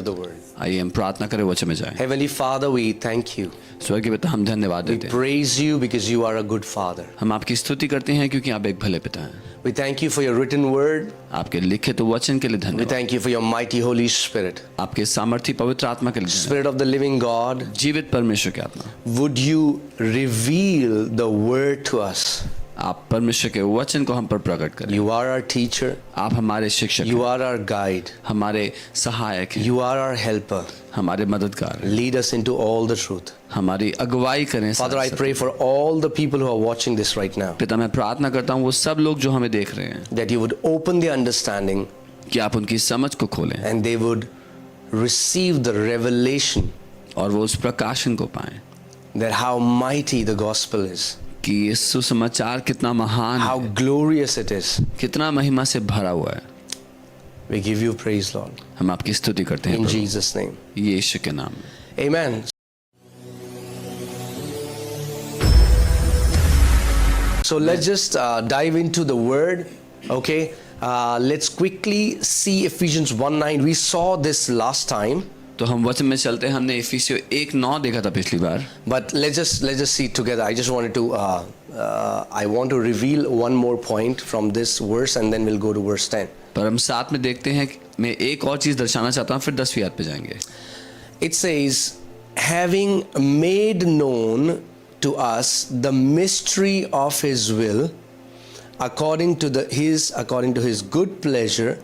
the word. आइए हम प्रार्थना करें, वचन में जाएं। Heavenly Father, we thank you. स्वर्गीय पिता, हम धन्यवाद We देते हैं, praise you because you are a good Father. हम आपकी स्तुति करते हैं क्योंकि आप एक भले पिता हैं। We thank you for your written word. आपके लिखित वचन के लिए We धन्यवाद, thank you for your mighty Holy Spirit. आपके सामर्थी पवित्र आत्मा के लिए धन्यवाद। Spirit of the living God, जीवित परमेश्वर की आत्मा, would you reveal the word to us? आप परमेश्वर के वचन को हम पर प्रकट करें। You are our teacher. आप हमारे शिक्षक You हैं, are our guide. हमारे सहायक हैं, You are our helper. हमारे मददगार हैं, Lead us into all the truth. हमारी अगुवाई करें। Father, I pray for all the people who are watching this right now, पिता, मैं प्रार्थना करता हूँ वो सब लोग जो हमें देख रहे हैं that you would open their understanding कि आप उनकी समझ को खोलें and they would receive the revelation और वो उस प्रकाशन को पाएं that how mighty the gospel is, कि ये सुसमाचार कितना महान how है, glorious it is. कितना महिमा से भरा हुआ है। We give you praise, Lord. हम आपकी स्तुति करते हैं In प्रभु, Jesus' name. यीशु के नाम में। Amen. So let's just dive into the word. Okay. Let's quickly see Ephesians 1:9. We saw this last time, तो हम वचन में चलते हैं। हमने इफिसियों 1:9 देखा था पिछली बार, but let's just see it together. I just wanted to I want to reveal one more point from this verse, and then we'll go to verse 10. पर हम साथ में देखते हैं। मैं एक और चीज़ दर्शाना चाहता हूँ, फिर 10वीं आयत पे जाएंगे। It says, having made known to us the mystery of his will, according to his good pleasure,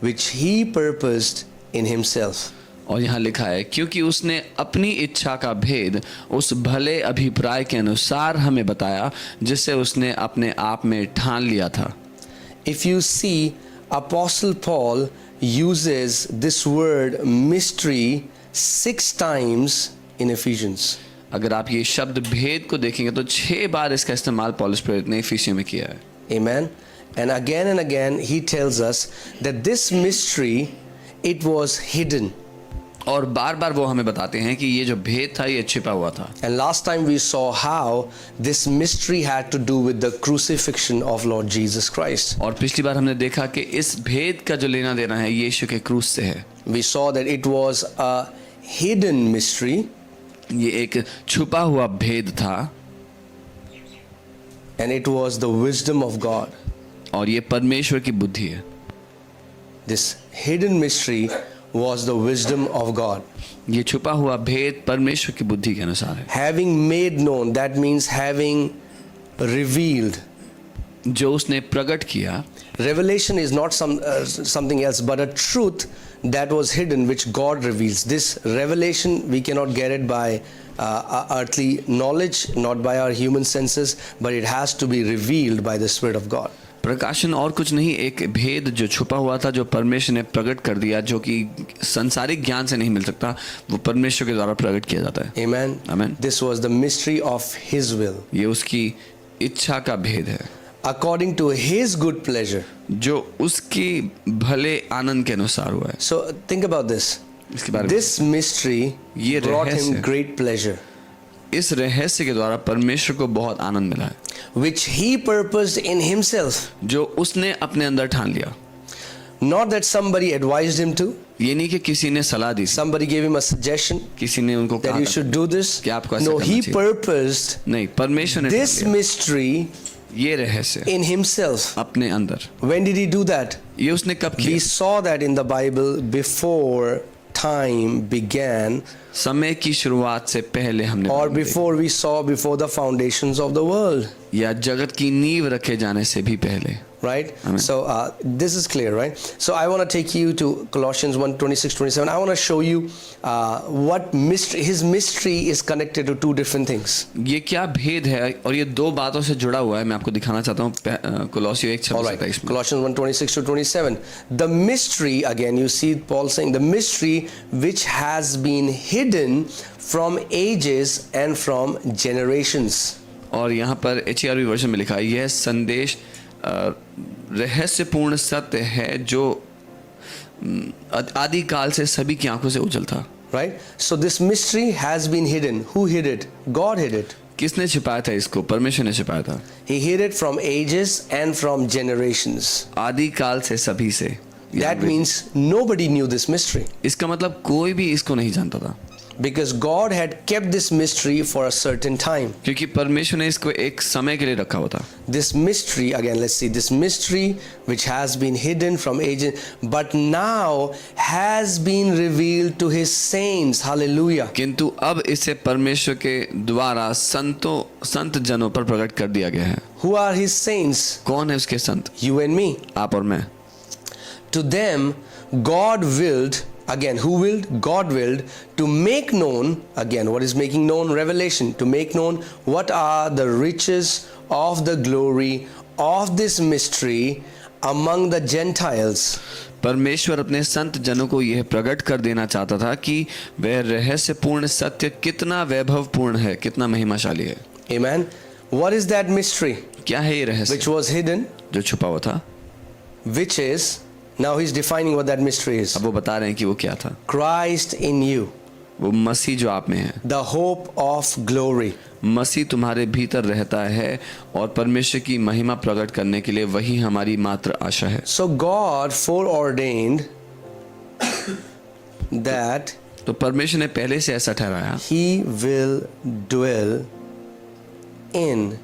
which he purposed in himself. और यहाँ लिखा है, क्योंकि उसने अपनी इच्छा का भेद उस भले अभिप्राय के अनुसार हमें बताया, जिससे उसने अपने आप में ठान लिया था। If you see, Apostle Paul uses this word mystery 6 times in Ephesians. अगर आप ये शब्द भेद को देखेंगे तो 6 बार इसका इस्तेमाल पौलुस प्रेरित ने इफिसियों में किया है। Amen. And again he tells us that this mystery, it was hidden. और बार बार वो हमें बताते हैं कि ये जो भेद था ये छिपा हुआ था। And last time we saw how this mystery had to do with the crucifixion of Lord Jesus Christ. और पिछली बार हमने देखा कि इस भेद का जो लेना देना है यीशु के क्रूस से है। We saw that it was a hidden mystery, ये एक छुपा हुआ भेद था and it was the wisdom of God. और ये परमेश्वर की बुद्धि है। This hidden mystery was the wisdom of God. ये छुपा हुआ भेद परमेश्वर की बुद्धि के अनुसार है। Having made known, that means having revealed. जो उसने प्रकट किया। Revelation is not something else but a truth that was hidden, which God reveals. This revelation, we cannot get it by earthly knowledge, not by our human senses, but it has to be revealed by the Spirit of God. प्रकाशन और कुछ नहीं, एक भेद जो छुपा हुआ था, जो परमेश्वर ने प्रकट कर दिया, जो कि संसारिक ज्ञान से नहीं मिल सकता, वो परमेश्वर के द्वारा प्रकट किया जाता है। Amen. Amen. This was the mystery of His will. ये उसकी इच्छा का भेद है, According to His good pleasure. जो उसकी भले आनंद के अनुसार हुआ है। So think about this. इसके बारे में This mystery ये brought रहस्य Him great pleasure, इस रहस्य के द्वारा परमेश्वर को बहुत आनंद मिला है, which He purposed in Himself. जो उसने अपने अंदर ठान लिया। Not that somebody advised Him to. ये नहीं कि किसी ने सलाह दी, Somebody gave Him a suggestion किसी ने उनको that कहा you should do this. कि आपको ऐसा No, करना He चाहिए। purposed नहीं, परमेश्वर ने this ठान लिया। mystery ये रहस्य in Himself. अपने अंदर। When did He do that? ये उसने कब We किया? saw that in the Bible before time began, समय की शुरुआत से पहले हमने or देखा। before we saw before the foundations of the world. या जगत की नींव रखे जाने से भी पहले। Right? Amen. So this is clear, right? So I want to take you to Colossians 1:26-27. I want to show you what His mystery is connected to 2 different things. ये क्या भेद है और ये 2 बातों से जुड़ा हुआ है। मैं आपको दिखाना चाहता हूँ कोलोसियों 1:26 All right. 27 में। Colossians 1:26-27. The mystery, again, you see Paul saying, the mystery which has been hidden from ages and from generations. और यहाँ पर HRV वर्जन में लिखा है, यह संदेश रहस्यपूर्ण सत्य है जो आदि काल से सभी की आंखों से उजल था। Right? So this mystery has been hidden. Who hid it? God hid it. किसने छिपाया था इसको? परमेश्वर ने छिपाया था। He hid it from ages and from generations. आदि काल से सभी से। That means nobody knew this mystery इसका मतलब कोई भी इसको नहीं जानता था, because God had kept this mystery for a certain time. क्योंकि परमेश्वर ने इसको एक समय के लिए रखा हुआ था. This mystery, again, let's see, this mystery which has been hidden from ages, but now has been revealed to his saints. Hallelujah. किंतु अब इसे परमेश्वर के द्वारा संत जनों पर प्रकट कर दिया गया है. Who are his saints? कौन है उसके संत? You and me. आप और मैं. To them, God willed, again, who willed? God willed to make known, again, what is making known? Revelation. To make known what are the riches of the glory of this mystery among the Gentiles. परमेश्वर अपने संत जनों को यह प्रकट कर देना चाहता था कि वह रहस्यपूर्ण सत्य कितना वैभवपूर्ण है, कितना महिमाशाली है. Amen. What is that mystery? क्या है ये रहस्य Which was hidden, जो छुपा हुआ था? which is, now he's defining what that mystery is. अब वो बता रहे हैं कि वो क्या था. Christ in you, वो मसीह जो आप में है, the hope of glory. मसीह तुम्हारे भीतर रहता है और परमेश्वर की महिमा प्रकट करने के लिए वही हमारी मात्र आशा है. So God foreordained that तो परमेश्वर ने पहले से ऐसा ठहराया he will dwell in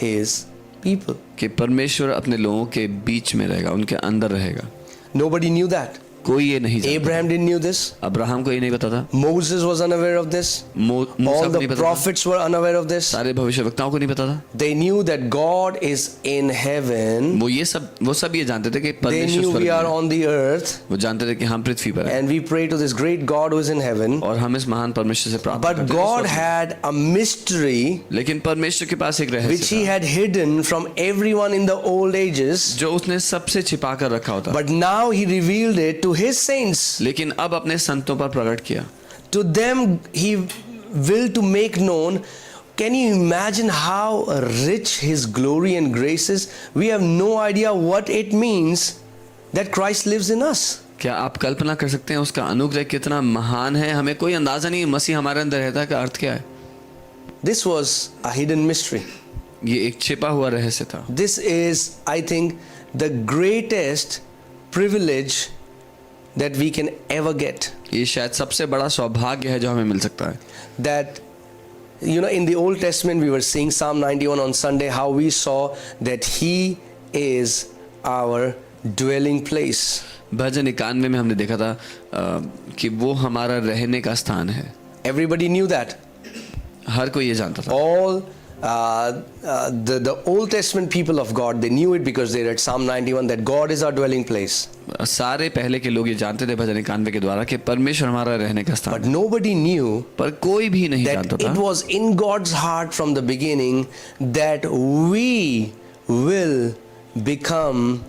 his people. कि परमेश्वर अपने लोगों के बीच में रहेगा, उनके अंदर रहेगा. Nobody knew that. कोई ये नहीं जानता. Abraham didn't knew this. Abraham को ये नहीं पता था. Moses was unaware of this. Musa All को the नहीं पता था. prophets were unaware of this. सारे भविष्यवक्ताओं को नहीं पता था. They knew that God is in heaven. वो सब ये जानते थे कि They परमेश्वर knew स्वर्ग we में are है. on the earth वो जानते थे कि हम पृथ्वी पर हैं and we pray to this great God who is in heaven. और हम इस महान परमेश्वर से प्रार्थना But करते हैं God स्वर्ग में. had a mystery लेकिन परमेश्वर के पास एक which रहस्य he था had hidden from everyone in the old ages. जो उसने सबसे छिपा कर रखा होता, But now he revealed it to his saints. लेकिन अब अपने संतों पर प्रकट किया. To them he will to make known. Can you imagine how rich his glory and grace is? We have no idea what it means that Christ lives in us. क्या आप कल्पना कर सकते हैं उसका अनुग्रह कितना महान है? हमें कोई अंदाजा नहीं मसीह हमारे अंदर रहता है का अर्थ क्या है. This was a hidden mystery. ये एक छिपा हुआ रहस्य था. This is, I think, the greatest privilege that we can ever get. ये शायद सबसे बड़ा सौभाग्य है जो हमें मिल सकता है. That, you know, in the Old Testament we were seeing Psalm 91 on Sunday, how we saw that he is our dwelling place. भजन 91 में हमने देखा था कि वो हमारा रहने का स्थान है. Everybody knew that. हर कोई ये जानता था. All the Old Testament people of God, they knew it because they read Psalm 91 that God is our dwelling place. सारे पहले के लोग ये जानते थे भजन 91 के द्वारा कि परमेश्वर हमारा रहने का स्थान But है. nobody knew पर कोई भी नहीं that जानता it था was in God's heart from the beginning that we will become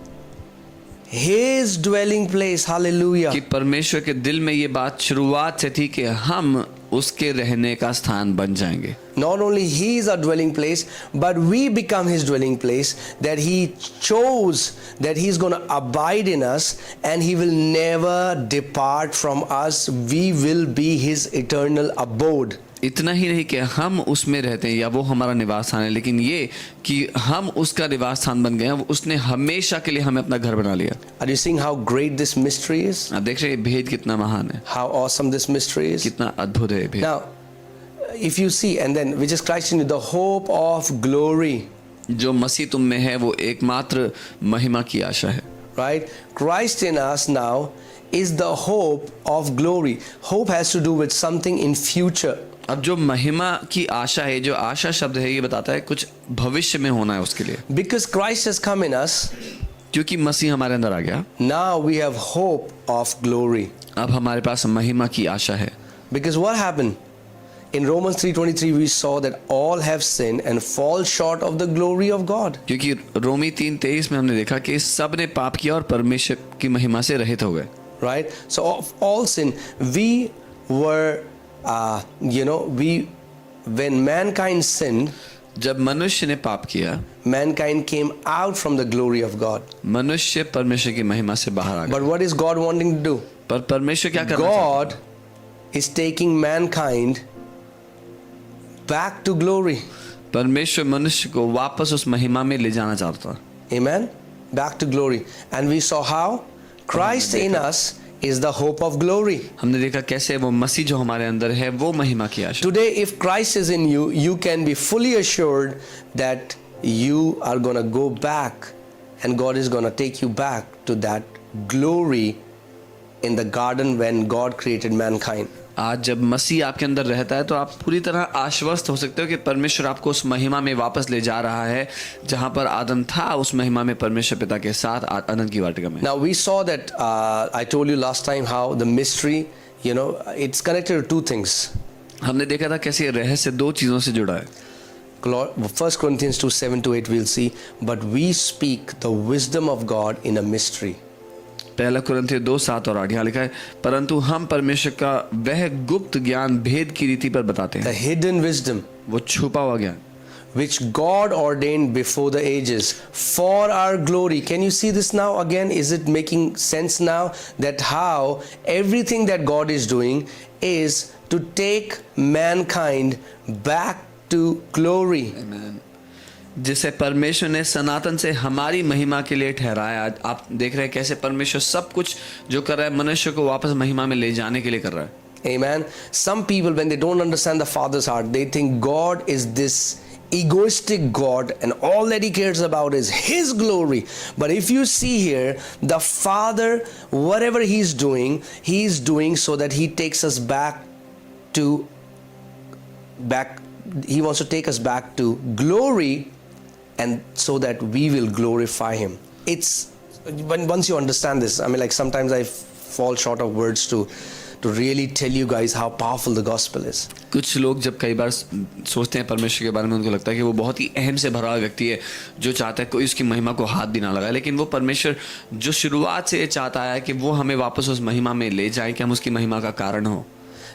his dwelling place. Hallelujah. कि परमेश्वर के दिल में ये बात शुरुआत से थी कि हम उसके रहने का स्थान बन जाएंगे. Not only he is our dwelling place, but we become his dwelling place, that he chose that he's going to abide in us and he will never depart from us. We will be his eternal abode. इतना ही नहीं कि हम उसमें रहते हैं या वो हमारा निवास स्थान है, लेकिन ये कि हम उसका निवास स्थान बन गए हैं. उसने हमेशा के लिए हमें अपना घर बना लिया. Are you seeing how great this mystery is? आप देख रहे हैं ये भेद कितना महान है, How awesome this mystery is? कितना अद्भुत है ये भेद. Now, if you see, and then which is Christ in you, the hope of glory, जो मसीह तुम में है वो एकमात्र महिमा की आशा है. right? Christ in us now is the hope of glory. Hope has to do with something in future. अब जो महिमा की आशा है, जो आशा शब्द है, ये बताता है कुछ भविष्य में होना है उसके लिए. Because Christ has come in us, क्योंकि मसीह हमारे अंदर आ गया, now we have hope of glory. अब हमारे पास महिमा की आशा है. Because what happened? In Romans 3:23 we saw that all have sinned and fall short of the glory of God. क्योंकि रोमी 3:23 में हमने देखा कि सब ने पाप किया और परमेश्वर की महिमा से रहित हो गए. Right? So of all sin, we were, when mankind sinned, जब मनुष्य ने पाप किया, mankind came out from the glory of God. मनुष्य परमेश्वर की महिमा से बाहर आ गया. But what is God wanting to do? पर परमेश्वर क्या करना चाहता God is taking mankind back to glory. है? परमेश्वर मनुष्य को वापस उस महिमा में ले जाना चाहता है. Amen? Back to glory. And we saw how Christ in us is the hope of glory. हमने देखा कैसे वो मसीह जो हमारे अंदर है वो महिमा की आशा। Today, if Christ is in you, you can be fully assured that you are going to go back and God is going to take you back to that glory in the garden when God created mankind. आज जब मसीह आपके अंदर रहता है तो आप पूरी तरह आश्वस्त हो सकते हो कि परमेश्वर आपको उस महिमा में वापस ले जा रहा है जहां पर आदम था, उस महिमा में परमेश्वर पिता के साथ अनंत की वाटिका में। Now we saw that I told you last time how the mystery, it's connected to two things. हमने देखा था कैसे ये रहस्य दो चीजों से जुड़ा है। 1 Corinthians 2:7-8 we'll see, but we speak the wisdom of God in a mystery. पहला कुरिन्थियों 2:7-8 यहाँ लिखा है, परंतु हम परमेश्वर का वह गुप्त ज्ञान भेद की रीति पर बताते The हैं, hidden wisdom वो छुपा हुआ ज्ञान which God ordained before the ages for our glory. Can you see this now again? Is it making sense now that how everything that God is doing is to take mankind back to glory? जिसे परमेश्वर ने सनातन से हमारी महिमा के लिए ठहराया। आज आप देख रहे हैं कैसे परमेश्वर सब कुछ जो कर रहा है मनुष्य को वापस महिमा में ले जाने के लिए कर रहा है। Amen. Some people, when they don't understand the Father's heart, they think God is this egoistic God and all that He cares about is His glory. But if you see here, the Father, whatever He's doing so that He takes us back. He wants to take us back to glory, and so that we will glorify Him. It's once you understand this, I mean, like sometimes I fall short of words to really tell you guys how powerful the gospel is. कुछ लोग जब कई बार सोचते हैं परमेश्वर के बारे में, उनको लगता है कि वो बहुत ही अहम से भरा हुआ व्यक्ति है जो चाहता है कोई उसकी महिमा को हाथ भी ना लगाए, लेकिन वो परमेश्वर जो शुरुआत से चाहता है कि वो हमें वापस उस महिमा में ले जाए, कि हम उसकी महिमा का कारण हो।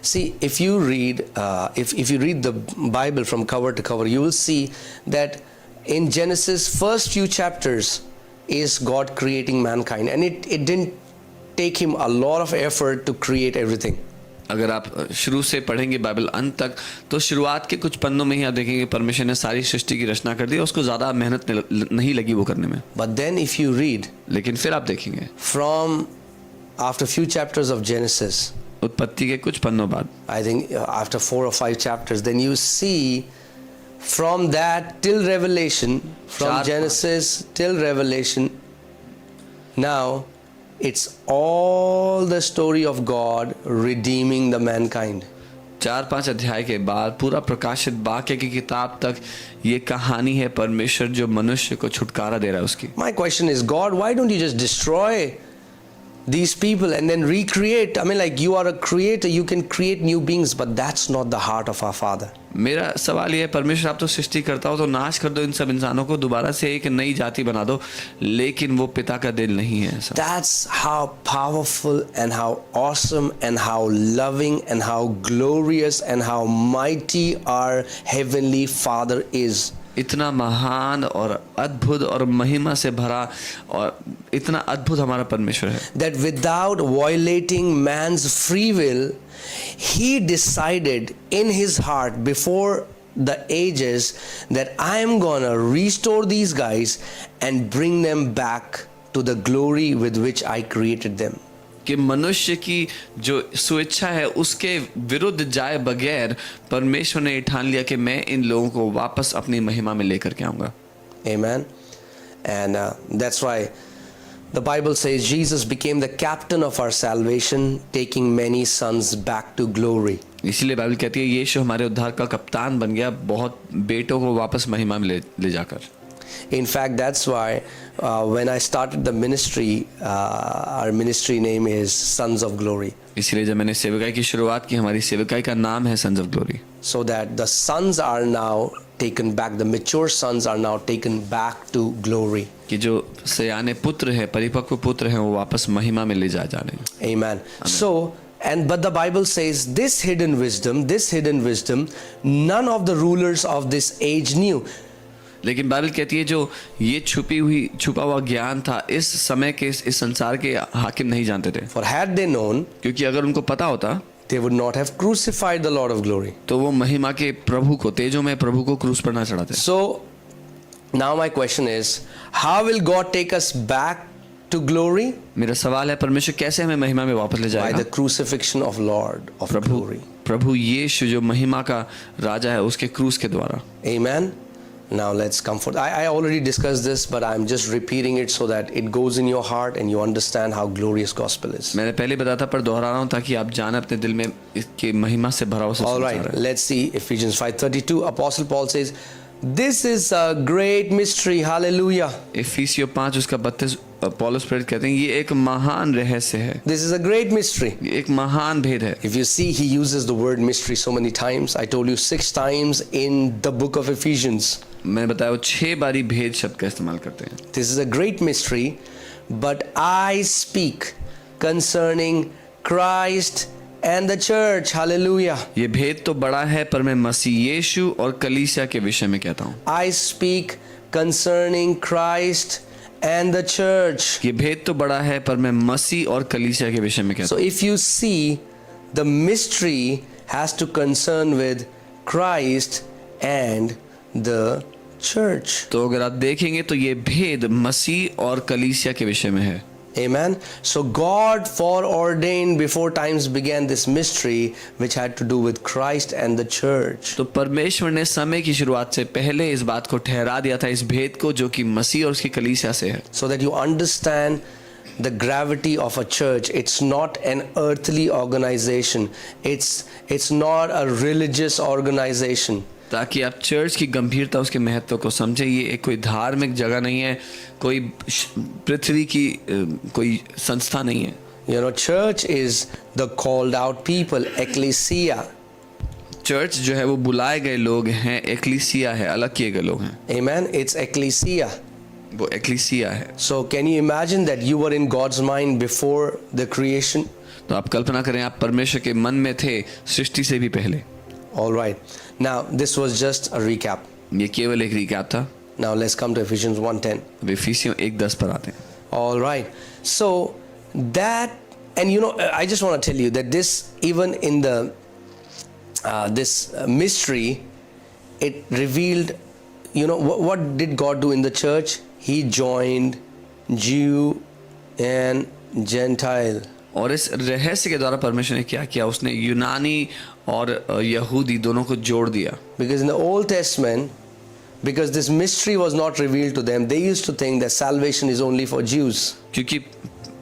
See, if you read the Bible from cover to cover, you will see that in Genesis, first few chapters is God creating mankind, and it didn't take Him a lot of effort to create everything. अगर आप शुरू से पढ़ेंगे Bible अंत तक, तो शुरुआत के कुछ पन्नों में ही आप देखेंगे परमेश्वर ने सारी सृष्टि की रचना कर दी, उसको ज़्यादा मेहनत नहीं लगी वो करने में। But then if you read, लेकिन फिर आप देखेंगे from after few chapters of Genesis, उत्पत्ति के कुछ पन्नों बाद, I think after 4 or 5 chapters, then you see from that till Revelation, from Genesis till Revelation, now it's all the story of God redeeming the mankind. 4-5 अध्याय के बाद पूरा प्रकाशित वाक्य की किताब तक ये कहानी है परमेश्वर जो मनुष्य को छुटकारा दे रहा है उसकी। My question is, God, why don't you just destroy these people and then recreate? I mean, like, you are a creator, you can create new beings, but that's not the heart of our Father. मेरा सवाल ये है, परमेश्वर आप तो सृष्टि करता हो तो नाश कर दो इन सब इंसानों को, दोबारा से एक नई जाति बना दो, लेकिन वो पिता का दिल नहीं है ऐसा। That's how powerful and how awesome and how loving and how glorious and how mighty our heavenly Father is. इतना महान और अद्भुत और महिमा से भरा और इतना अद्भुत हमारा परमेश्वर है। That without violating man's free will, He decided in His heart before the ages that I am gonna restore these guys and bring them back to the glory with which I created them. कि मनुष्य की जो स्वेच्छा है उसके विरुद्ध जाए बगैर परमेश्वर ने ठान लिया कि मैं इन लोगों को वापस अपनी महिमा में लेकर के आऊंगा। Amen. And that's why the Bible says Jesus became the captain of our salvation, taking many sons back to glory. इसीलिए बाइबल कहती है यीशु हमारे उद्धार का कप्तान बन गया, बहुत बेटों को वापस महिमा में ले जाकर। In fact, that's why when I started the ministry, our ministry name is Sons of Glory. इसलिए जब मैंने सेवकाई की शुरुआत की, हमारी सेवकाई का नाम है sons of glory. So that the sons are now taken back, the mature sons are now taken back to glory. कि जो सयाने पुत्र है, परिपक्व पुत्र हैं, वो वापस महिमा में ले जाने। Amen. So, but the Bible says this hidden wisdom, none of the rulers of this age knew. लेकिन बाइबल कहती है जो ये छुपा हुआ ज्ञान था, इस समय के इस संसार के हाकिम नहीं जानते थे। For had they known, क्योंकि अगर उनको पता होता, they would not have crucified the Lord of glory. तो वो महिमा के प्रभु को, तेजों में प्रभु को क्रूस पर ना चढ़ाते। So now my question is, how will God take us back to glory? मेरा सवाल है, परमेश्वर कैसे हमें महिमा में वापस ले By जाएगा? the crucifixion of Lord of glory. प्रभु यीशु जो महिमा का राजा है, उसके क्रूस के द्वारा। Amen. Now let's come forth. I already discussed this, but I'm just repeating it so that it goes in your heart and you understand how glorious gospel is. मैंने पहले बताया था, पर दोहरा रहा हूँ ताकि आप जाने अपने दिल में इसकी महिमा से भरा हुआ All संसार right, है। let's see Ephesians 5:32. Apostle Paul says, "This is a great mystery." Hallelujah. इफिसियों 5 उसका 32 पौलुस प्रेरित कहते हैं, ये एक महान रहस्य है, This is a great mystery. ये एक महान भेद है। If you see, he uses the word mystery so many times. I told you 6 times in the book of Ephesians. मैंने बताया वो 6 बारी भेद शब्द का इस्तेमाल करते हैं। This is a great mystery, but I speak concerning Christ and the church. Hallelujah. ये भेद तो बड़ा है, पर मैं मसीह यीशु और कलीसिया के विषय में कहता हूँ। I speak concerning Christ and the church. ये भेद तो बड़ा है, पर मैं मसीह और कलीसिया के विषय में कहता So if you see, the mystery has to concern with Christ and the church. हूँ। तो अगर आप देखेंगे तो ये भेद मसीह और कलीसिया के विषय में है। Amen. So God foreordained before times began this mystery which had to do with Christ and the church. तो परमेश्वर ने समय की शुरुआत से पहले इस बात को ठहरा दिया था, इस भेद को, जो कि मसीह और उसकी कलीसिया से है। So that you understand the gravity of a church. It's not an earthly organization. It's not a religious organization. ताकि आप चर्च की गंभीरता, उसके महत्व को समझे। ये एक कोई धार्मिक जगह नहीं है, कोई पृथ्वी की कोई संस्था नहीं है। You know, church is the called out people, ecclesia. Church जो है वो बुलाए गए लोग हैं, एक्लीसिया है, अलग किए गए लोग हैं। Amen. It's ecclesia. वो एक्लीसिया है। So can you imagine that you were in God's mind before the creation? तो आप कल्पना करें, आप परमेश्वर के मन में थे सृष्टि से भी पहले। All right. Now this was just a recap. ये केवल एक रिकैप था। Now let's come to Ephesians 1:10. अब इफिसियों 1:10 पर आते हैं। All right. So that, and you know, I just want to tell you that this, even in the this mystery, it revealed, you know, what did God do in the church? He joined Jew and Gentile. और इस रहस्य के द्वारा परमेश्वर ने क्या किया? उसने यूनानी और यहूदी दोनों को जोड़ दिया। Because in the Old Testament, because this mystery was not revealed to them, they used to think that salvation is only for Jews. क्योंकि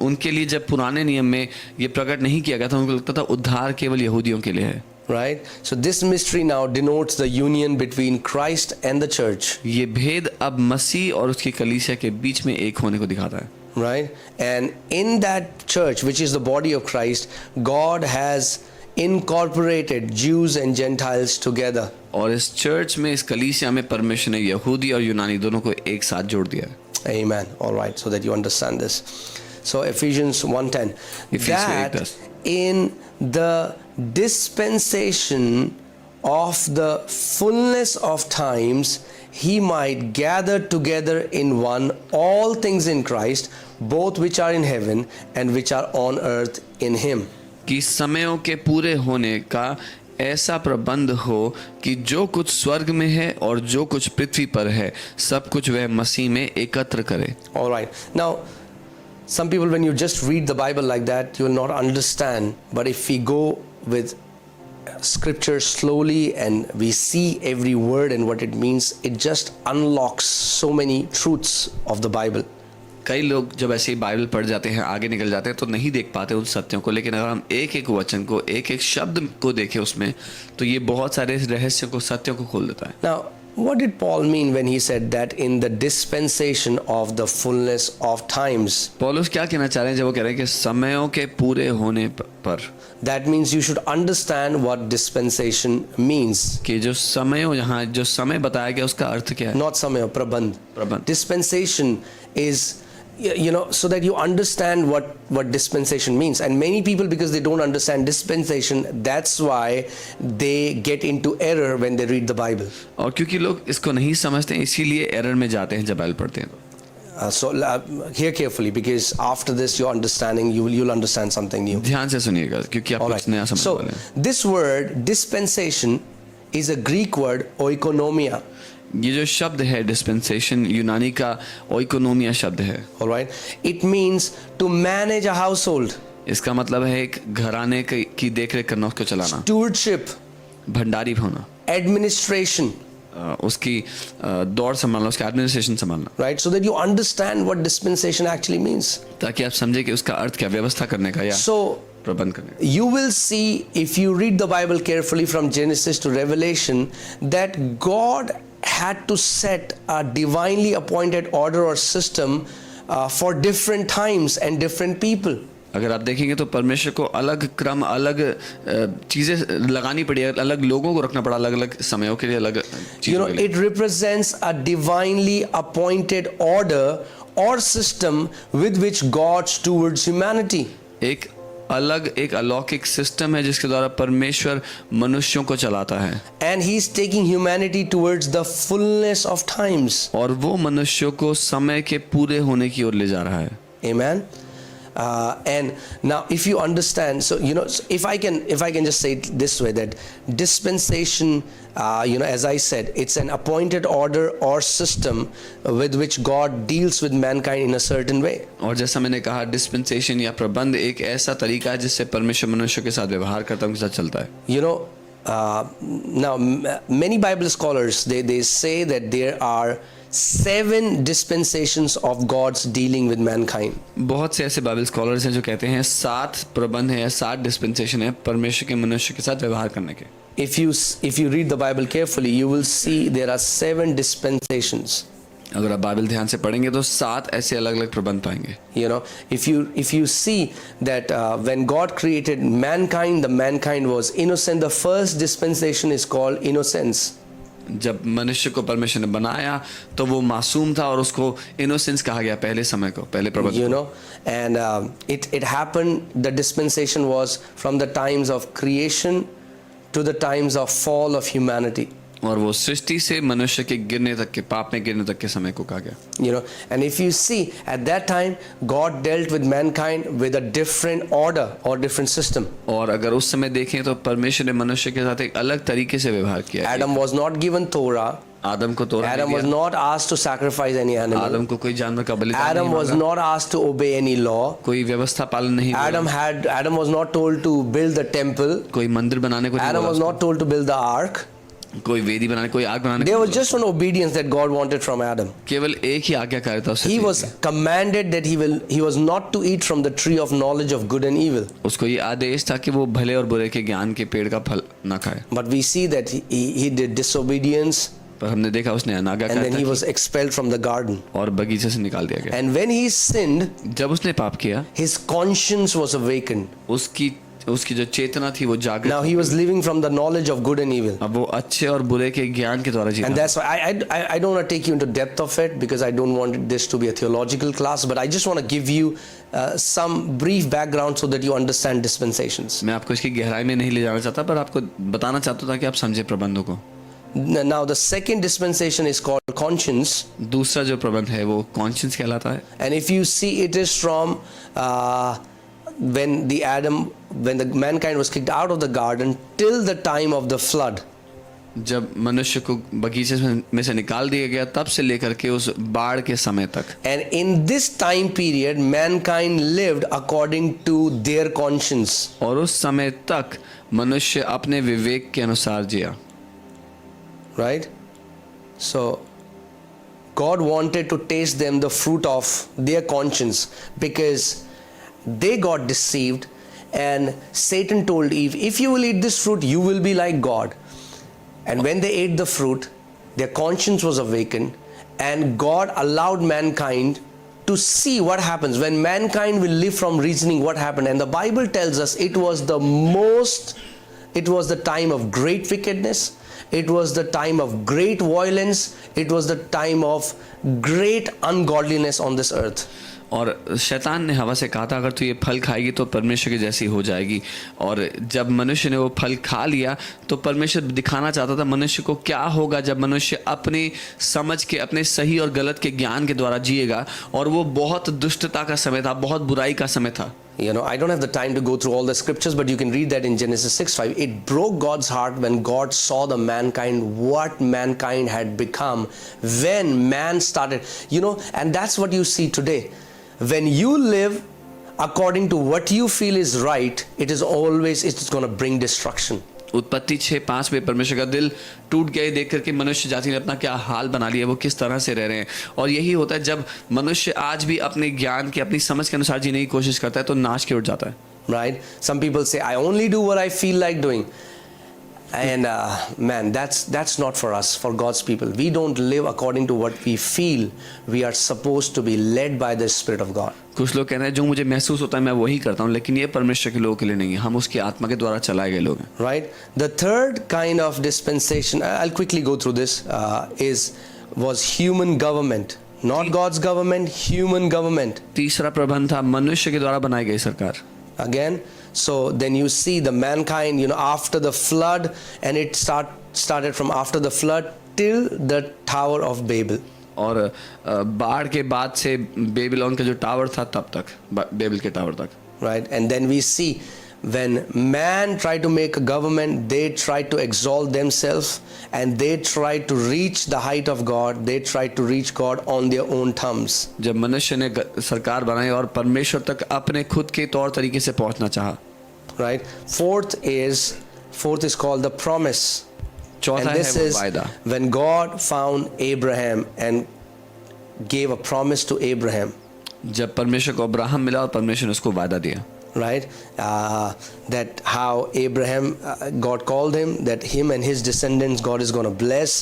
उनके लिए जब पुराने नियम में ये प्रकट नहीं किया गया था, उनको लगता था उद्धार केवल यहूदियों के लिए है। Right? So this mystery now denotes the union between Christ and the church. ये भेद अब मसीह और उसकी कलीसिया के बीच में एक होने को दिखाता है। Right? And in that church, which is the body of Christ, God has incorporated Jews and Gentiles together. और इस चर्च में, इस कलीसिया में परमेश्वर ने यहूदी और यूनानी दोनों को एक साथ जोड़ दिया है। Amen. All right, so that you understand this. So Ephesians 1:10. Ephesians That 1:10. in the dispensation of the fullness of times, he might gather together in one all things in Christ, both which are in heaven and which are on earth in him. कि समयों के पूरे होने का ऐसा प्रबंध हो कि जो कुछ स्वर्ग में है और जो कुछ पृथ्वी पर है, सब कुछ वह मसीह में एकत्र करे। All right. Now, some people, when you just read the Bible like that, you will not understand. But if we go with scripture slowly and we see every word and what it means, it just unlocks so many truths of the Bible. कई लोग जब ऐसे ही Bible पढ़ जाते हैं, आगे निकल जाते हैं, तो नहीं देख पाते उन सत्यों को। लेकिन अगर हम एक एक वचन को, एक एक शब्द को देखें उसमें, तो ये बहुत सारे रहस्यों को, सत्यों को खोल देता है। Now, what did Paul mean when he said that in the dispensation of the fullness of times? पौलुस क्या कहना चाह रहे हैं जब वो कह रहे हैं कि समयों के पूरे होने पर? That means you should understand what dispensation means. कि जो समय, यहाँ जो समय बताया गया उसका अर्थ क्या है? Not samaya, prabandh. प्रबंध। Dispensation is, you know, so that you understand what dispensation means. And many people, because they don't understand dispensation, that's why they get into error when they read the Bible. और क्योंकि लोग इसको नहीं समझते हैं, इसीलिए error में जाते हैं जब बाइबल पढ़ते हैं। So hear carefully, because after this you're understanding, you'll understand something new. ध्यान से सुनिएगा, क्योंकि आप All कुछ नया right. समझने So वाले हैं। this word dispensation is a Greek word oikonomia. ये जो शब्द है डिस्पेंसेशन यूनानी का ओइकोनोमिया शब्द है। All right. It means to manage a household, इसका मतलब है एक घराने की देखरेख करना, उसको चलाना, stewardship, भंडारी होना, administration, उसकी दौड़ संभालना, उसका एडमिनिस्ट्रेशन संभालना, right? So that you understand what dispensation actually means. ताकि आप समझे कि उसका अर्थ क्या, व्यवस्था करने का या So प्रबंध करने का। you will see, if you read the Bible carefully from Genesis to Revelation, that God had to set a divinely appointed order or system for different times and different people. अगर आप देखेंगे तो परमेश्वर को अलग क्रम, अलग चीजें लगानी पड़ी, अलग लोगों को रखना पड़ा, अलग अलग समयों के लिए, अलग You चीजों know, के लिए। it represents a divinely appointed order or system with which God stewards humanity. एक अलग, एक अलौकिक सिस्टम है जिसके द्वारा परमेश्वर मनुष्यों को चलाता है, And He's taking humanity towards the fullness of times. और वो मनुष्यों को समय के पूरे होने की ओर ले जा रहा है। Amen. And now, if you understand, so you know, so if I can just say it this way, that dispensation, as I said, it's an appointed order or system with which God deals with mankind in a certain way. और जैसा मैंने कहा, dispensation या प्रबंध एक ऐसा तरीका है जिससे परमेश्वर मनुष्य के साथ व्यवहार करता है, उनके साथ चलता है। You know, now many Bible scholars they say that there are 7 dispensations of God's dealing with mankind. बहुत से ऐसे बाइबल स्कॉलर्स हैं जो कहते हैं 7 प्रबंध है, 7 डिस्पेंसेशन है परमेश्वर के मनुष्य के साथ व्यवहार करने के। If you read the Bible carefully, you will see there are 7 dispensations. अगर आप बाइबल ध्यान से पढ़ेंगे तो 7 ऐसे अलग अलग प्रबंध पाएंगे। You know, if you see that when God created mankind, the mankind was innocent. The first dispensation is called innocence. जब मनुष्य को परमेश्वर ने बनाया तो वो मासूम था और उसको इनोसेंस कहा गया, पहले समय को, पहले प्रबंध You को। know, and it happened. The dispensation was from the times of creation to the times of fall of humanity. और वो सृष्टि से मनुष्य के गिरने तक के, पाप में गिरने तक के समय को कहा गया। You know, and if you see at that time, God dealt with mankind with a different order or different system. और अगर उस समय देखें तो परमेश्वर ने मनुष्य के साथ एक अलग तरीके से व्यवहार किया है। Adam was not given Torah. आदम को तोड़ा नहीं Adam was दिया। not asked to sacrifice any animal. आदम को कोई जानवर का बलिदान Adam नहीं was मांगा, not asked to obey any law. कोई व्यवस्था पालन नहीं किया, Adam was not told to build the temple. कोई मंदिर बनाने को नहीं Adam बोला was उसको, not told to build the ark. कोई वेदी बनाने, कोई आग बनाने There को was नहीं just one obedience that God wanted from Adam. बोला। केवल एक ही आज्ञाकारिता उससे He थी। was commanded that he was not to eat from the tree of knowledge of good and evil. उसको ये आदेश था कि वो भले और बुरे के ज्ञान के पेड़ का फल ना खाए, But we see that he did disobedience, पर हमने देखा उसने and then अनाज्ञाकारिता he की was expelled from the garden. और बगीचे से निकाल दिया गया। And when he sinned, जब उसने पाप किया, his conscience was awakened. उसकी जो चेतना थी वो जागृत Now हो he गई। was living from the knowledge of good and evil. अब वो अच्छे और बुरे के ज्ञान के द्वारा जीता। And that's why I don't want to take you into depth of it, because I don't want this to be a theological class, but I just want to give you some brief background so that you understand dispensations. मैं आपको इसकी गहराई में नहीं ले जाना चाहता, पर आपको बताना चाहता था कि आप समझे प्रबंधों को। Now the second dispensation is called conscience, दूसरा जो प्रबंध है वो कॉन्शियस कहलाता है। and if you see, it is from when the mankind was kicked out of the garden till the time of the flood. जब मनुष्य को बगीचे में से निकाल दिया गया तब से लेकर के उस बाढ़ के समय तक, And in this time period, mankind lived according to their conscience. और उस समय तक मनुष्य अपने विवेक के अनुसार जिया। Right? So God wanted to taste them the fruit of their conscience, because they got deceived, and Satan told Eve, if you will eat this fruit, you will be like God. And when they ate the fruit, their conscience was awakened, and God allowed mankind to see what happens when mankind will live from reasoning what happened. And the Bible tells us it was the time of great wickedness, it was the time of great violence, it was the time of great ungodliness on this earth. और शैतान ने हवा से कहा था अगर तू ये फल खाएगी तो परमेश्वर की जैसी हो जाएगी। और जब मनुष्य ने वो फल खा लिया तो परमेश्वर दिखाना चाहता था मनुष्य को क्या होगा जब मनुष्य अपनी समझ के, अपने सही और गलत के ज्ञान के द्वारा जिएगा। और वो बहुत दुष्टता का समय था, बहुत बुराई का समय था। You know, I don't have the time to go through all the scriptures, but you can read that in Genesis 6:5. It broke God's heart when God saw the mankind, what mankind had become when man started. You know, and that's what you see today. When you live according to what you feel is right, it's going to bring destruction. उत्पत्ति 6:5 में परमेश्वर का दिल टूट गया देख करके मनुष्य जाति ने अपना क्या हाल बना लिया, वो किस तरह से रह रहे हैं। और यही होता है जब मनुष्य आज भी अपने ज्ञान की अपनी समझ के अनुसार जीने की कोशिश करता है तो नाश की ओर जाता है। Right? Some people say, I only do what I feel like doing. And man, that's not for us, for God's people. We don't live according to what we feel. We are supposed to be led by the Spirit of God. कुछ लोग कहते हैं जो मुझे महसूस होता है मैं वही करता हूँ, लेकिन ये परमेश्वर के लोगों के लिए नहीं है, हम उसकी आत्मा के द्वारा चलाए गए लोग हैं। Right? The third kind of dispensation, I'll quickly go through this, was human government. Not God's government, human government. तीसरा प्रबंध था मनुष्य के द्वारा बनाई गई सरकार। Again, so then you see the mankind, you know, after the flood, and it started from after the flood till the Tower of Babel. और बाढ़ के बाद से बेबीलोन का जो टावर था तब तक, बेबल के टावर तक। Right? And then we see when man tried to make a government, they tried to exalt themselves and they tried to reach the height of God. They tried to reach God on their own terms. जब मनुष्य ने सरकार बनाई और परमेश्वर तक अपने खुद के तौर तरीके से पहुंचना चाहा। Right? Fourth is called the promise. चौथा And this है वो is वायदा। when God found Abraham and gave a promise to Abraham. जब परमेश्वर को अब्राहम मिला और परमेश्वर ने उसको वायदा दिया। Right? That how Abraham, God called him, that him and his descendants God is going to bless,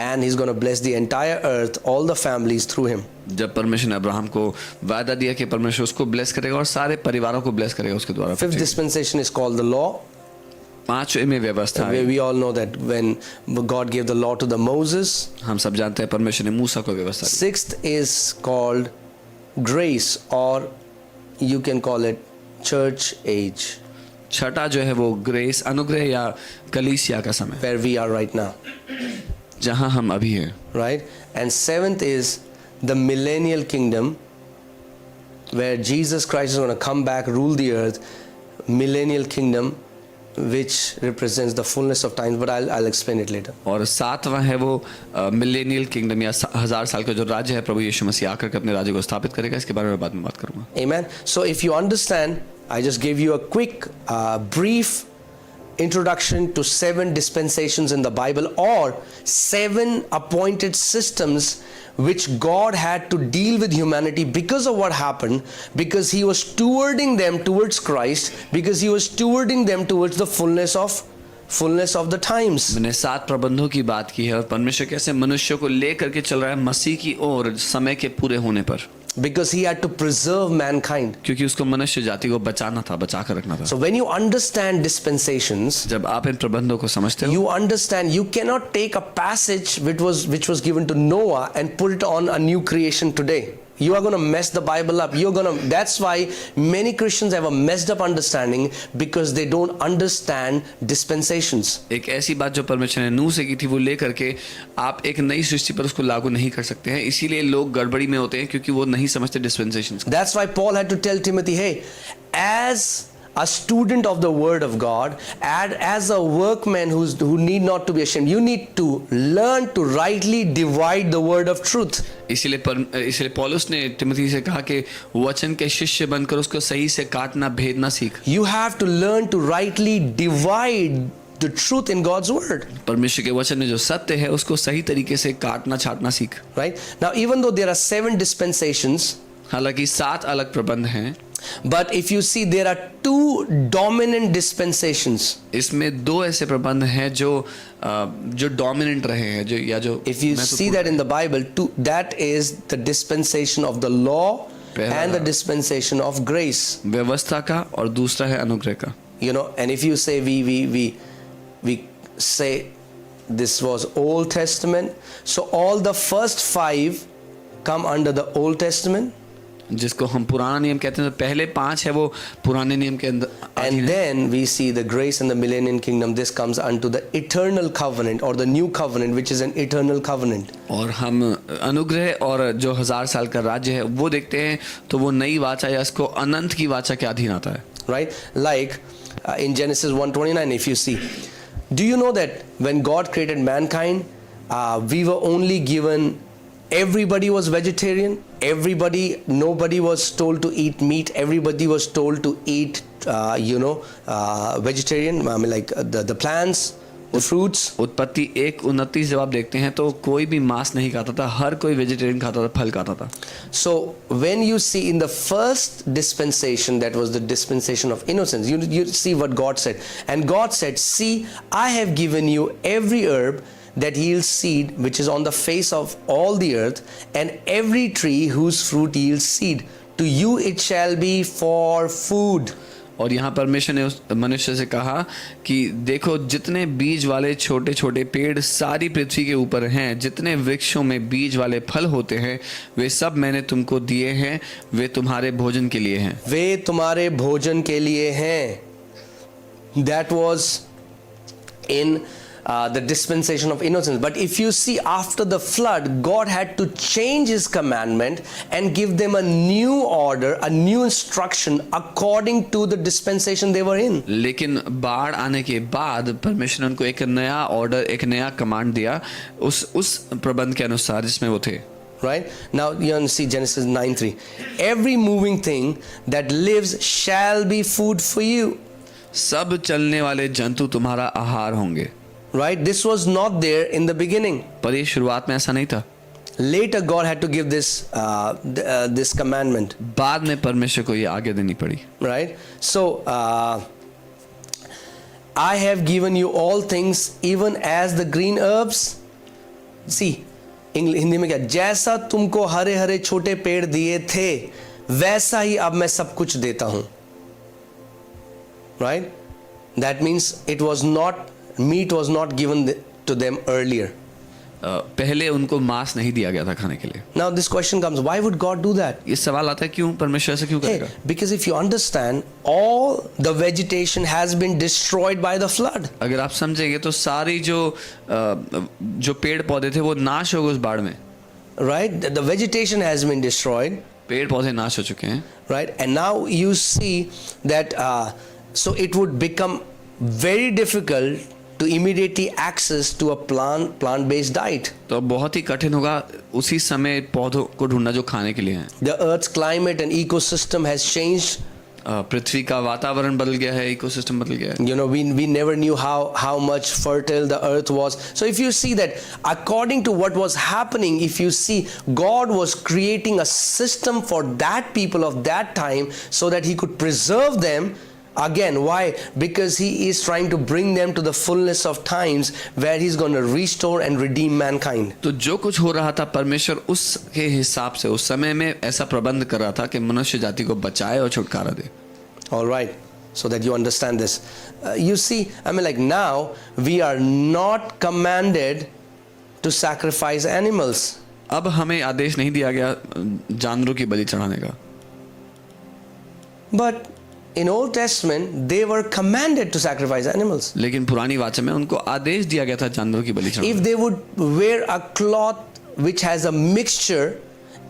and he's going to bless the entire earth, all the families through him. जब परमेश्वर ने अब्राहम को वायदा दिया कि परमेश्वर उसको bless करेगा और सारे परिवारों को ब्लेस करेगा उसके द्वारा। Fifth dispensation is called the law. पांचवें में व्यवस्था है। We all know that when God gave the law to the Moses. हम सब जानते हैं परमेश्वर ने मूसा को व्यवस्था दी। Sixth is called grace, or you can call it church age. छठा जो है वो ग्रेस, अनुग्रह या कलीसिया का समय, where we are right now. जहां हम अभी हैं। Right? And seventh is the millennial kingdom, where Jesus Christ is going to come back, rule the earth. Millennial kingdom, which represents the fullness of time, but I'll explain it later. और सातवां है वो millennial kingdom या 1000 साल का जो राज्य है, प्रभु यीशु मसीह आकर के अपने राज्य को स्थापित करेगा। इसके बारे में बाद में बात करूंगा। Amen. So if you understand, I just gave you a quick, brief introduction to 7 dispensations in the Bible, or 7 appointed systems which God had to deal with humanity because of what happened, because he was stewarding them towards Christ, because he was stewarding them towards the fullness of the times. मैंने 7 प्रबंधों की बात की है और परमेश्वर कैसे मनुष्य को लेकर के चल रहा है मसीह की ओर समय के पूरे होने पर, because he had to preserve mankind. क्योंकि उसको मनुष्य जाति को बचाना था, बचा कर रखना था। So when you understand dispensations, जब आप इन प्रबंधों को समझते हो, you understand you cannot take a passage which was given to Noah and put it on a new creation today. You are going to mess the Bible up. That's why many Christians have a messed up understanding, because they don't understand dispensations. एक ऐसी बात जो परमेश्वर ने नूह से की थी वो लेकर के आप एक नई सृष्टि पर उसको लागू नहीं कर सकते हैं, इसीलिए लोग गड़बड़ी में होते हैं क्योंकि वो नहीं समझते डिस्पेंसेशंस। That's why Paul had to tell Timothy, hey, as a student of the word of God, and as a workman who need not to be ashamed, you need to learn to rightly divide the word of truth. इसलिए पौलुस ने तिमोथी से कहा कि वचन के शिष्य बनकर उसको सही से काटना भेदना सीख। You have to learn to rightly divide the truth in God's word. परमेश्वर के वचन में जो सत्य है उसको सही तरीके से काटना छाटना सीख। Right? Now, even though there are 7 dispensations, हालांकि 7 अलग प्रबंध हैं, but if you see, there are 2 dominant dispensations. इसमें 2 ऐसे प्रबंध हैं जो डोमिनेंट रहे हैं, जो या जो If you see that in the Bible, that is the dispensation of the law and the dispensation of grace. व्यवस्था का और दूसरा है अनुग्रह का। You know, and if you say we say this was Old Testament, so all the first 5 come under the Old Testament. जिसको हम पुराना नियम कहते हैं, तो पहले 5 है वो पुराने नियम के अंदर। And then we see the grace and the millennial kingdom. This comes unto the eternal covenant or the new covenant, which is an eternal covenant. और हम अनुग्रह और जो 1000 साल का राज्य है वो देखते हैं, तो वो नई वाचा या इसको अनंत की वाचा के अधीन आता है। Right? Like in Genesis 1:29, if you see, do you know that when God created mankind, we were only given, everybody was vegetarian, nobody was told to eat meat, everybody was told to eat vegetarian, I mean like the plants, the fruits. उत्पत्ति 1:29 जब आप देखते हैं तो कोई भी मांस नहीं खाता था, हर कोई वेजिटेरियन खाता था, फल खाता था। So when you see in the first dispensation, that was the dispensation of innocence, you see what God said. And God said, see, I have given you every herb that yields seed, which is on the face of all the earth, and every tree whose fruit yields seed. To you it shall be for food. और यहाँ परमेश्वर ने उस मनुष्य से कहा कि देखो, जितने बीज वाले छोटे छोटे पेड़ सारी पृथ्वी के ऊपर हैं, जितने वृक्षों में बीज वाले फल होते हैं, वे सब मैंने तुमको दिए हैं, वे तुम्हारे भोजन के लिए हैं। वे तुम्हारे भोजन के लिए हैं। That was in the dispensation of innocence. But if you see, after the flood, God had to change his commandment and give them a new order, a new instruction according to the dispensation they were in. लेकिन बाढ़ आने के बाद परमेश्वर ने उनको एक नया ऑर्डर, एक नया कमांड दिया उस प्रबंध के अनुसार जिसमें वो थे। Right? Now you see Genesis 9:3. Every moving thing that lives shall be food for you. सब चलने वाले जंतु तुम्हारा आहार होंगे। Right? This was not there in the beginning. पर ये शुरुआत में ऐसा नहीं था। Later God had to give this commandment. बाद में परमेश्वर को ये आज्ञा देनी पड़ी। Right? So I have given you all things even as the green herbs. See, Hindi में क्या, जैसा तुमको हरे हरे छोटे पेड़ दिए थे वैसा ही अब मैं सब कुछ देता हूं। Right? That means meat was not given to them earlier. पहले उनको मांस नहीं दिया गया था खाने के लिए। Now this question comes, why would God do that? ये सवाल आता है, क्यों परमेश्वर ऐसा क्यों करेगा? Because if you understand, all the vegetation has been destroyed by the flood. अगर आप समझेंगे तो सारी जो पेड़ पौधे थे वो नाश हो गए उस बाढ़ में। Right? The vegetation has been destroyed. पेड़ पौधे नाश हो चुके हैं। Right? And now you see that so it would become very difficult to immediately access to a plant-based diet. तो बहुत ही कठिन होगा उसी समय पौधों को ढूंढना जो खाने के लिए हैं। The Earth's climate and ecosystem has changed. पृथ्वी का वातावरण बदल गया है, इकोसिस्टम बदल गया है। You know, we never knew how much fertile the earth was. So if you see that according to what was happening, if you see, God was creating a system for that people of that time so that he could preserve them. Again, why? Because he is trying to bring them to the fullness of times where he's going to restore and redeem mankind. तो जो कुछ हो रहा था परमेश्वर उसके हिसाब से उस समय में ऐसा प्रबंध कर रहा था कि मनुष्य जाति को बचाए और छुटकारा दे। All right, so that you understand this. You see, I mean, like now we are not commanded to sacrifice animals. अब हमें आदेश नहीं दिया गया जानवरों की बलि चढ़ाने का। But in Old Testament, they were commanded to sacrifice animals. लेकिन पुरानी वाचा में उनको आदेश दिया गया था जानवरों की बलि चढ़ाने। If they would wear a cloth which has a mixture,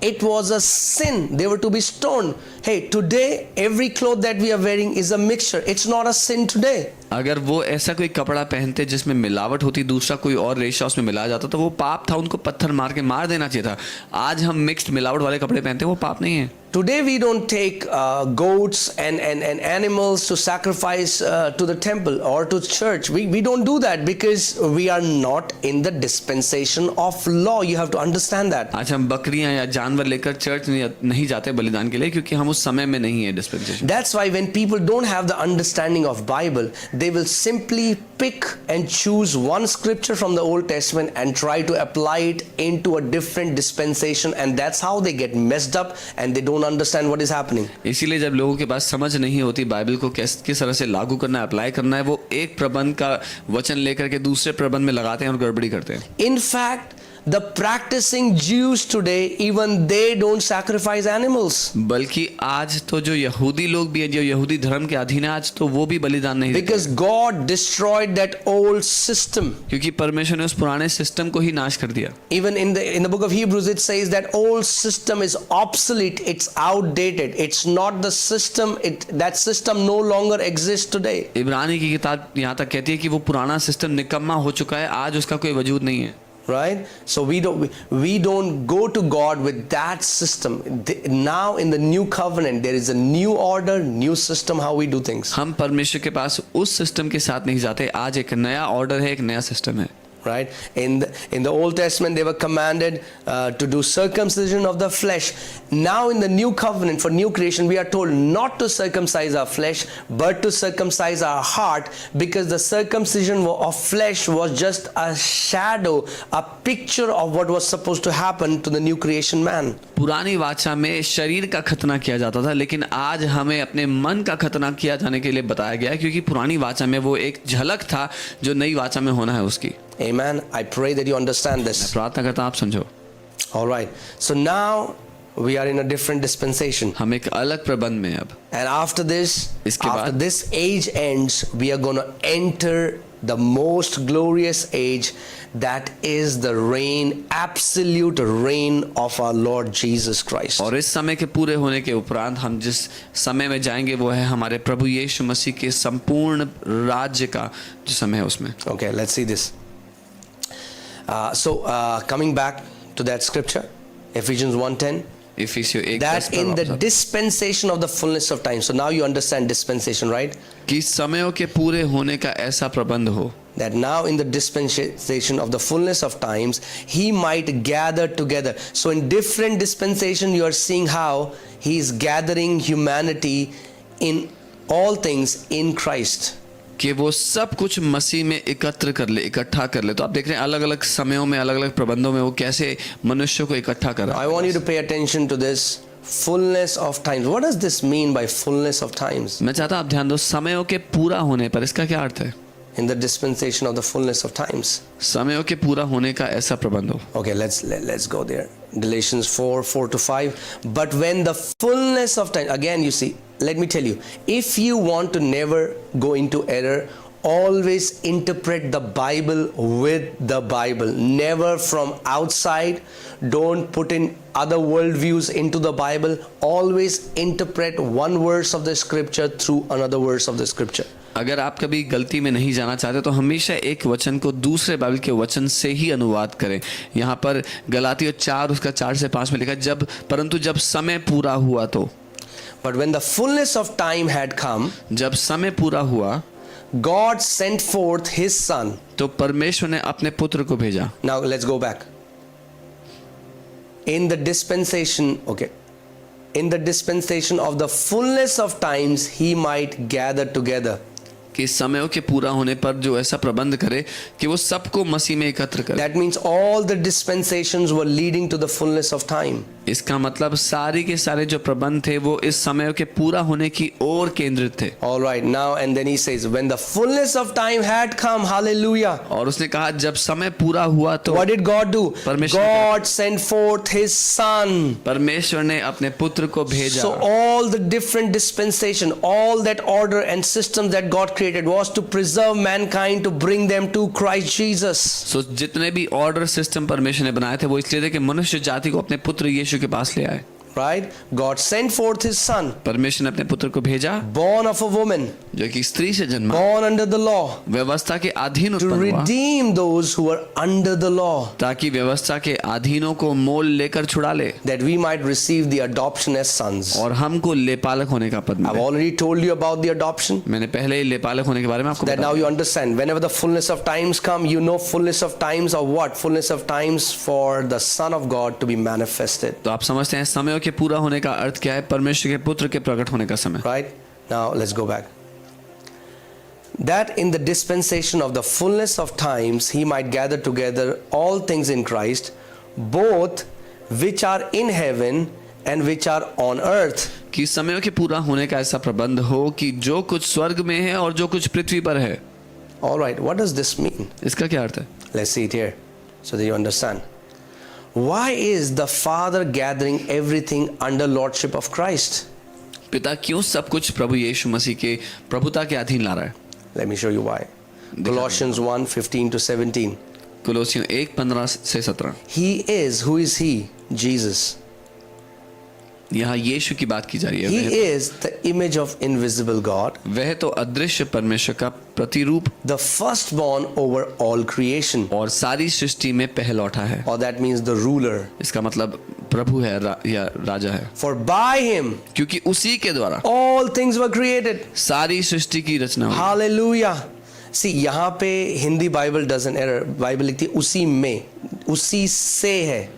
it was a sin. They were to be stoned. Hey, today every cloth that we are wearing is a mixture. It's not a sin today. अगर वो ऐसा कोई कपड़ा पहनते जिसमें मिलावट होती, दूसरा कोई और रेशा उसमें मिलाया जाता, तो वो पाप था, उनको पत्थर मार के मार देना चाहिए था। आज हम मिक्स्ड मिलावट वाले कपड़े पहनते, वो पाप नहीं है। Today we don't take goats and animals to sacrifice to the temple or to church. We don't do that because we are not in the dispensation of law. You have to understand that. आज हम बकरियां या जानवर लेकर church नहीं जाते बलिदान के लिए, क्योंकि हम उस समय में नहीं है dispensation. That's why when people don't have the understanding of Bible, they will simply pick and choose one scripture from the Old Testament and try to apply it into a different dispensation, and that's how they get messed up and they don't understand what is happening. इसीलिए जब लोगों के पास समझ नहीं होती Bible को किस तरह से लागू करना है, अप्लाई करना है, वो एक प्रबंध का वचन लेकर के दूसरे प्रबंध में लगाते हैं और गड़बड़ी करते हैं। In fact, the practicing Jews today, even they don't sacrifice animals. बल्कि आज तो जो यहूदी लोग भी हैं, जो यहूदी धर्म के अधीन है, आज तो वो भी बलिदान नहीं देते, Because God destroyed that old system. क्योंकि परमेश्वर ने उस पुराने सिस्टम को ही नाश कर दिया. Even in the book of Hebrews it says that old system is obsolete, it's outdated, it's not the system, that system no longer exists today. इब्रानी की किताब यहाँ तक कहती है कि वो पुराना सिस्टम निकम्मा हो चुका है, आज उसका कोई वजूद नहीं है. Right? So we don't go to God with that system. Now in the new covenant there is a new order, new system how we do things. हम परमेश्वर के पास उस सिस्टम के साथ नहीं जाते. आज एक नया ऑर्डर है, एक नया सिस्टम है. Right? In the Old Testament they were commanded to do circumcision of the flesh. Now in the new covenant for new creation we are told not to circumcise our flesh but to circumcise our heart, because the circumcision of flesh was just a shadow, a picture of what was supposed to happen to the new creation man. पुरानी वाचा में शरीर का खतना किया जाता था, लेकिन आज हमें अपने मन का खतना किया जाने के लिए बताया गया है, क्योंकि पुरानी वाचा में वो एक झलक था जो नई वाचा में होना है उसकी. Amen. I pray that you understand this. मैं प्रार्थना करता हूं आप समझो. All right. So now we are in a different dispensation. हम एक अलग प्रबंध में अब. And after this, इसके after बाद this age ends, we are going to enter the most glorious age, that is the reign, absolute reign of our Lord Jesus Christ. और इस समय के पूरे होने के उपरांत हम जिस समय में जाएंगे वो है हमारे प्रभु यीशु मसीह के संपूर्ण राज्य का जो समय है उसमें. Okay, let's see this. Coming back to that scripture, Ephesians 1:10. इफिसियों 1:10 That in the dispensation of the fullness of time. So now you understand dispensation, right? कि समयों के पूरे होने का ऐसा प्रबंध हो. That now in the dispensation of the fullness of times he might gather together. So in different dispensation you are seeing how he is gathering humanity in all things in Christ. कि वो सब कुछ मसीह में एकत्र कर ले, इकट्ठा कर ले. तो आप देख रहे हैं अलग अलग समयों में, अलग अलग प्रबंधों में वो कैसे मनुष्यों को इकट्ठा कर रहा है. I want you to pay attention to this fullness of times. What does this mean by fullness of times? मैं चाहता हूं आप ध्यान दो समयों के पूरा होने पर. इसका क्या अर्थ है? In the dispensation of the fullness of times. समयों के पूरा होने का ऐसा प्रबंध हो. Okay, let's go there. Galatians 4:4-5. But when the fullness of time, again you see, let me tell you, if you want to never go into error, always interpret the Bible with the Bible. Never from outside. Don't put in other worldviews into the Bible. Always interpret one verse of the scripture through another verse of the scripture. अगर आप कभी गलती में नहीं जाना चाहते तो हमेशा एक वचन को दूसरे बाइबल के वचन से ही अनुवाद करें. यहाँ पर गलातियों 4 उसका 4 से 5 में लिखा जब परंतु जब समय पूरा हुआ तो. But when the fullness of time had come, जब समय पूरा हुआ God sent forth his son. तो परमेश्वर ने अपने पुत्र को भेजा. Now let's go back. In the dispensation, okay. In the dispensation of the fullness of times he might gather together. कि समयों के पूरा होने पर जो ऐसा प्रबंध करे कि वो सबको मसीह में एकत्र करे. That means all the dispensations were leading to the fullness of time. इसका मतलब सारे के सारे जो प्रबंध थे वो इस समयों के पूरा होने की ओर केंद्रित थे. All right, now and then he says, when the fullness of time had come, hallelujah. और उसने कहा जब समय पूरा हुआ तो What did God do? परमेश्वर God sent forth his son. परमेश्वर ने अपने पुत्र को भेजा. So all the different dispensation, all that order and system that God created was to preserve mankind, to bring them to Christ Jesus. So जितने भी order system परमेश्वर ने बनाए थे वो इसलिए थे कि मनुष्य जाति को अपने पुत्र यीशु के पास ले आए. Right? God sent forth his son, परमेश्वर ने अपने पुत्र को भेजा born of a woman, जो कि स्त्री से जन्मा, born under the law, व्यवस्था के अधीन to उत्पन्न हुआ, redeem those who were under the law, ताकि व्यवस्था के अधीनों को मोल लेकर छुड़ा ले, that we might receive the adoption as sons. और हमको लेपालक होने का पद I've मिले. already told you about the adoption. मैंने पहले ही लेपालक होने के बारे में आपको That now बताया. you understand. Whenever the fullness of times come, you know fullness of times of what? Fullness of times for the Son of God to be manifested. तो आप समझते हैं समयों के पूरा होने का अर्थ क्या है? परमेश्वर के पुत्र के प्रकट होने का समय. Right? Now let's go back. That in the dispensation of the fullness of times he might gather together all things in Christ, both which are in heaven and which are on earth. कि समयों के पूरा होने का ऐसा प्रबंध हो कि जो कुछ स्वर्ग में है और जो कुछ पृथ्वी पर है. All right, what does this mean? इसका क्या अर्थ है? Let's see it here so that you understand. Why is the Father gathering everything under lordship of Christ? पिता क्यों सब कुछ प्रभु यीशु मसीह के प्रभुता के अधीन ला रहा है? Let me show you why. Colossians 1:15 to 17. कुलोसियों 1:15 से 17। He is, who is he? Jesus. यहाँ यीशु की बात की जा रही है। He is the image of invisible God, वह तो अदृश्य परमेश्वर का प्रतिरूप the firstborn over all creation. और सारी सृष्टि में पहलौठा है। Or that means the ruler. इसका मतलब प्रभु है या राजा है। For by him क्योंकि उसी के द्वारा all things were created. सारी सृष्टि की रचना हुई। Hallelujah. See, यहाँ पे Hindi Bible doesn't error. Bible लिखती है उसी में, उसी से है,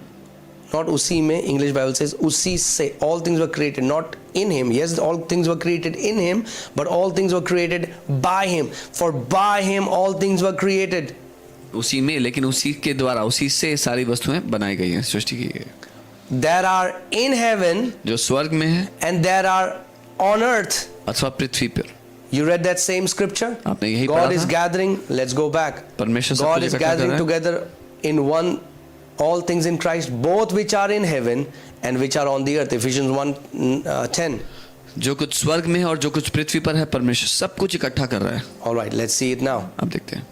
not उसी में. English Bible says उसी से. All things were created, not in him. Yes, all things were created in him, but all things were created by him. For by him all things were created. उसी में, लेकिन उसी के द्वारा, उसी से सारी वस्तुएं बनाई गई हैं, सृष्टि की गई है। There are in heaven जो स्वर्ग में है and there are on earth. अथवा पृथ्वी पर। You read that same scripture? आपने यही God पढ़ा is था? gathering. Let's go back. परमेश्वर सब God कुछ is इकट्ठा कर gathering रहा है। together in one all things in Christ, both which are in heaven and which are on the earth. Ephesians 1:10. जो कुछ स्वर्ग में है और जो कुछ पृथ्वी पर है, परमेश्वर सब कुछ इकट्ठा कर रहा है। All right, let's see it now. अब देखते हैं।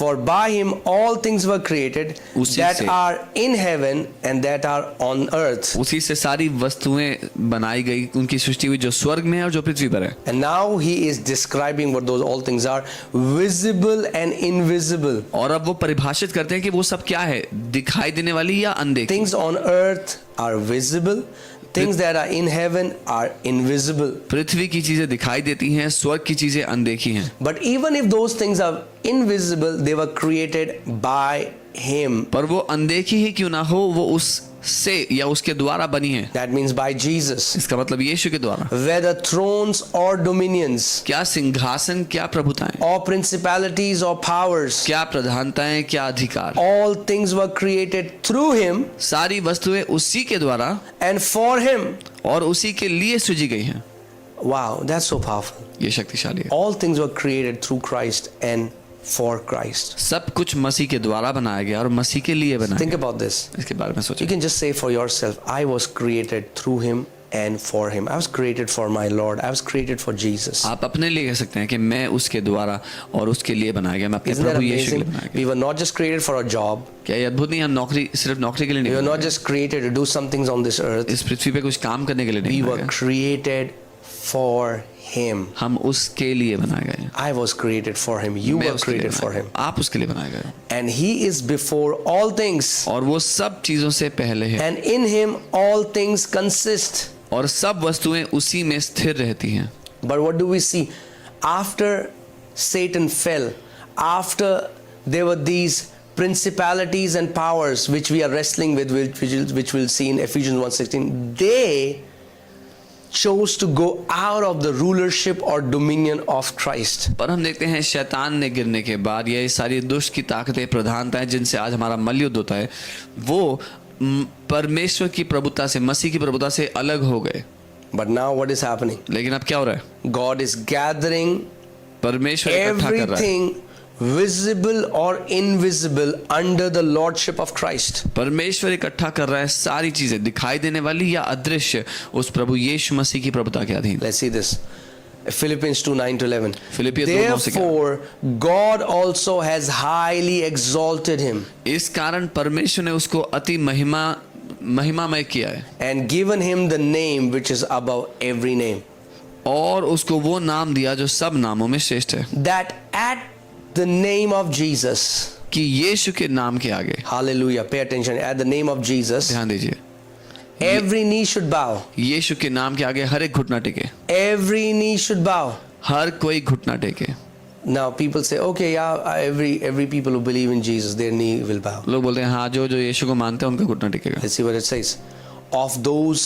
For by him all things were created उसी that से- are in heaven and that are on earth. उसी से सारी वस्तुएं बनाई गई, उनकी सृष्टि हुई, जो स्वर्ग में है और जो पृथ्वी पर है। And now he is describing what those all things are, visible and invisible. और अब वो परिभाषित करते हैं कि वो सब क्या है, दिखाई देने वाली या अनदेखी। Things on earth are visible, things that are in heaven are invisible. पृथ्वी की चीजें दिखाई देती हैं, स्वर्ग की चीजें अनदेखी हैं। But even if those things are invisible, they were created by him. पर वो अनदेखी ही क्यों ना हो, वो उससे या उसके द्वारा बनी है। That means by Jesus. इसका मतलब यीशु के द्वारा। Whether thrones or dominions, क्या सिंहासन, क्या प्रभुताएं, or principalities or powers, क्या प्रधानताएं, क्या अधिकार, all things were created through him सारी वस्तुएं उसी के द्वारा and for him. और उसी के लिए सृजी गई हैं। Wow, that's so powerful. ये शक्तिशाली है। All things were created through Christ and for Christ. सब कुछ मसीह के द्वारा बनाया गया और मसीह के लिए बनाया Think गया। about this. इसके बारे में You सोचें। can just say for yourself, I was created through him and for him. I was created for my Lord. I was created for Jesus. आप अपने लिए कह सकते हैं कि मैं उसके द्वारा और उसके लिए बनाया गया, मैं अपने Isn't that प्रभु यीशु के लिए amazing? बनाया गया। We were not just created for a job. क्या ये अद्भुत नहीं? हम नौकरी, सिर्फ नौकरी के लिए We नहीं were बनाए not just created to do some things on this earth. गए। इस पृथ्वी पे कुछ काम करने के लिए We नहीं were बनाए गए। created for him. हम उसके लिए बनाए गए। I was created for him. You मैं were उसके लिए created for बनाया him. गया। आप उसके लिए बनाए गए And he is before all things. और वो सब चीजों से पहले है And in him all things consist. और सब वस्तुएं उसी में स्थिर रहती हैं। But what do we see? After Satan fell, after there were these principalities and powers which we are wrestling with, which we'll see in Ephesians 1:16, they chose to go out of the rulership or dominion of Christ. पर हम देखते हैं शैतान ने गिरने के बाद ये सारी दुष्ट की ताकतें, प्रधानताएं जिनसे आज हमारा मल्लयुद्ध होता है, वो परमेश्वर की प्रभुता से, मसीह की प्रभुता से अलग हो गए। But now what is happening? लेकिन अब क्या हो रहा है? God is gathering परमेश्वर इकट्ठा कर रहा है everything visible or invisible under the lordship of Christ. परमेश्वर इकट्ठा कर रहा है सारी चीजें, दिखाई देने वाली या अदृश्य, उस प्रभु यीशु मसीह की प्रभुता के अधीन। Let's see this. Philippians 2:9-11. फिलिपियर 2:9 से 11। Therefore, God also has highly exalted him इस कारण परमेश्वर ने उसको अति महिमामय किया है and given him the name which is above every name. और उसको वो नाम दिया जो सब नामों में श्रेष्ठ है, That at the name of Jesus, कि यीशु के नाम के आगे, hallelujah, pay attention, at the name of Jesus, ध्यान दीजिए, every knee should bow. यीशु के नाम के आगे हर एक घुटना टेके, Every knee should bow. हर कोई घुटना टेके। Now people say, okay, yeah, every people who believe in Jesus, their knee will bow. लोग बोलते हैं हाँ, जो जो यीशु को मानते हैं उनका घुटना टेकेगा। Let's see what it says. Of those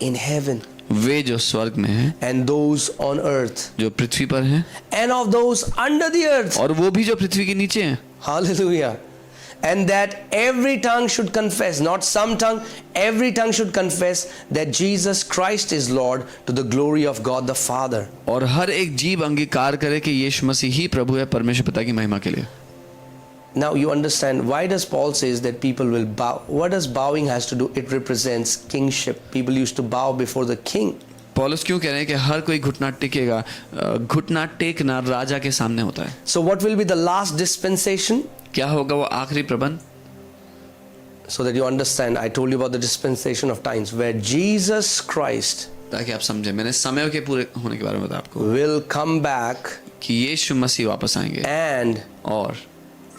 in heaven वे जो स्वर्ग में हैं, and those on earth जो पृथ्वी पर हैं, and of those under the earth. और वो भी जो पृथ्वी के नीचे हैं। Hallelujah. And that every tongue should confess, not some tongue, every tongue should confess that Jesus Christ is Lord, to the glory of God the Father. और हर एक जीव अंगीकार करे कि यीशु मसीह ही प्रभु है, परमेश्वर पिता की महिमा के लिए। Now you understand why does Paul says that people will bow. What does bowing has to do? It represents kingship. People used to bow before the king. पौलुस क्यों कह रहे हैं कि हर कोई घुटना टेकेगा? घुटना टेकना राजा के सामने होता है। So what will be the last dispensation? क्या होगा वो आखिरी प्रबंध? So that you understand, I told you about the dispensation of times where Jesus Christ ताकि आप समझे, मैंने समयों के पूरे होने के बारे में बताया आपको will come back कि यीशु मसीह वापस आएंगे and और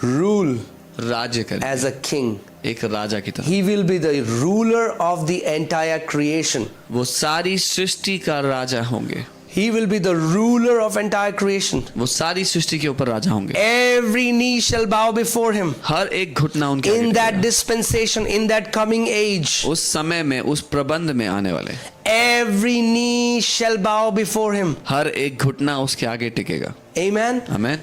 rule राज्य करेंगे as a king. एक राजा की तरह। He will be the ruler of the entire creation. वो सारी सृष्टि का राजा होंगे। He will be the ruler of entire creation. वो सारी सृष्टि के ऊपर राजा होंगे। Every knee shall bow before him. हर एक घुटना उनके आगे In that टेकेगा। dispensation, in that coming age, उस समय में, उस प्रबंध में आने वाले every knee shall bow before him. हर एक घुटना उसके आगे टिकेगा। Amen. आमीन।